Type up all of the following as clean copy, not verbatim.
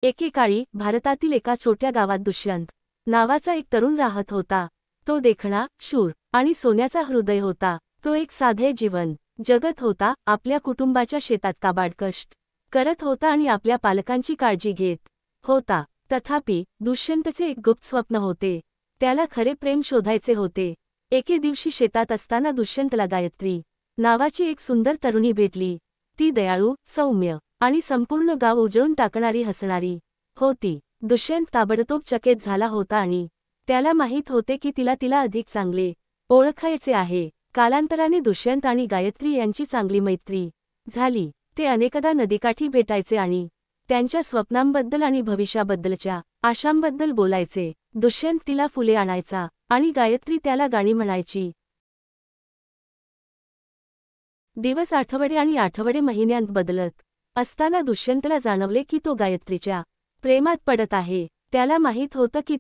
एकेकाळी भारतातील एका छोट्या गावात दुष्यंत नावाचा एक तरुण राहत होता। तो देखणा, शूर आणि सोन्याचा हृदय होता। तो एक साधे जीवन जगत होता, आपल्या कुटुंबाच्या शेतात काबाड कष्ट करत होता आणि आपल्या पालकांची काळजी घेत होता। तथापि दुष्यंतचे एक गुप्त स्वप्न होते, त्याला खरे प्रेम शोधायचे होते। एके दिवशी शेतात असताना दुष्यंतला गायत्री नावाची एक सुंदर तरुणी भेटली। ती दयाळू, सौम्य आणि संपूर्ण गाव उजळून टाकणारी हसणारी होती। दुष्यंत ताबडतोब चकित झाला होता आणि त्याला माहीत होते की तिला अधिक चांगले ओळखायचे आहे। कालांतराने दुष्यंत आणि गायत्री यांची चांगली मैत्री झाली। ते अनेकदा नदीकाठी भेटायचे आणि त्यांच्या स्वप्नांबद्दल आणि भविष्याबद्दलच्या आशांबद्दल बोलायचे। दुष्यंत तिला फुले आणायचा आणि गायत्री त्याला गाणी म्हणायची। दिवस आठवडे आणि आठवडे महिन्यांत बदलत असताना दुष्यंतला जाणवले की तो गायत्रीच्या प्रेमात पडत आहे। त्याला माहीत होतं की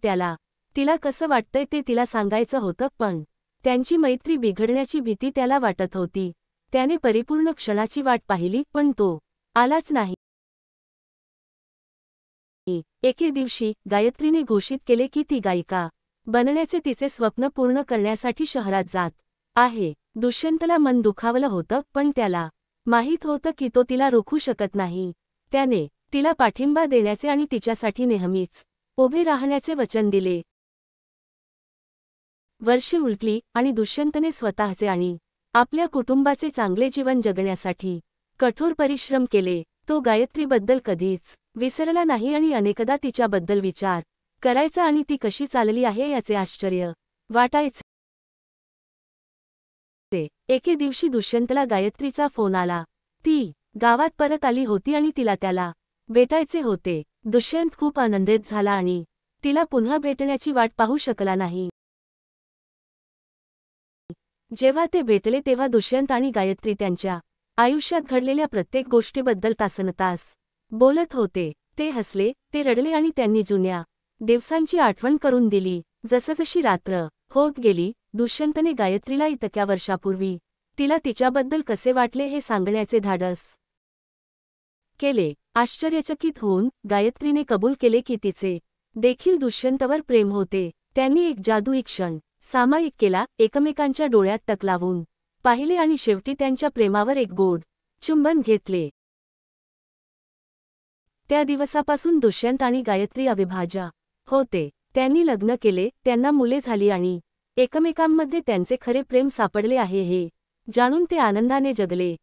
तिला कसं वाटतंय ते तिला सांगायचं होतं, पण त्यांची मैत्री बिघडण्याची भीती त्याला वाटत होती। त्याने परिपूर्ण क्षणाची वाट पाहिली, पण तो आलाच नाही। एके दिवशी गायत्रीने घोषित केले की ती गायिका बनण्याचे तिचे स्वप्न पूर्ण करण्यासाठी शहरात जात आहे। दुष्यंतला मन दुखावलं होतं, पण त्याला माहीत होतं की तो तिला रोखू शकत नाही। त्याने तिला पाठिंबा देण्याचे आणि तिच्यासाठी नेहमीच उभे राहण्याचे वचन दिले। वर्षे उलटली आणि दुष्यंतने स्वतःचे आणि आपल्या कुटुंबाचे चांगले जीवन जगण्यासाठी कठोर परिश्रम केले। तो गायत्रीबद्दल कधीच विसरला नाही आणि अनेकदा तिच्याबद्दल विचार करायचा आणि ती कशी चालली आहे याचे आश्चर्य वाटायचे। एके दिवशी दुष्यंतला गायत्रीचा फोन आला। ती गावात परत आली होती आणि त्याला भेटायचे होते। दुष्यंत खूप आनंदित झाला आणि तिला पुन्हा भेटण्याची वाट पाहू शकला नाही। जेव्हा ते भेटले तेव्हा दुष्यंत आणि गायत्री त्यांच्या आयुष्यात घडलेल्या प्रत्येक गोष्टीबद्दल तासनतास बोलत होते। ते हसले, ते रडले आणि त्यांनी जुन्या दिवसांची आठवण करून दिली। जसजशी रात्र होत गेली, दुष्यंतने गायत्रीला इतक्या वर्षापूर्वी तिला तिच्याबद्दल कसे वाटले हे सांगण्याचे धाडस केले। आश्चर्यचकित होऊन गायत्रीने कबूल केले की तिचे देखील दुष्यंतवर प्रेम होते। त्यांनी एक जादुई क्षण सामायिक केला, एकमेकांच्या डोळ्यात टक लावून पाहिले आणि शेवटी त्यांच्या प्रेमावर एक गोड चुंबन घेतले। त्या दिवसापासून दुष्यंत आणि गायत्री अविभाज्य होते। त्यांनी लग्न केले, त्यांना मुले झाली आणि एकमेकांमध्ये त्यांचे खरे प्रेम सापडले आहे हे जाणून ते आनंदाने जगले।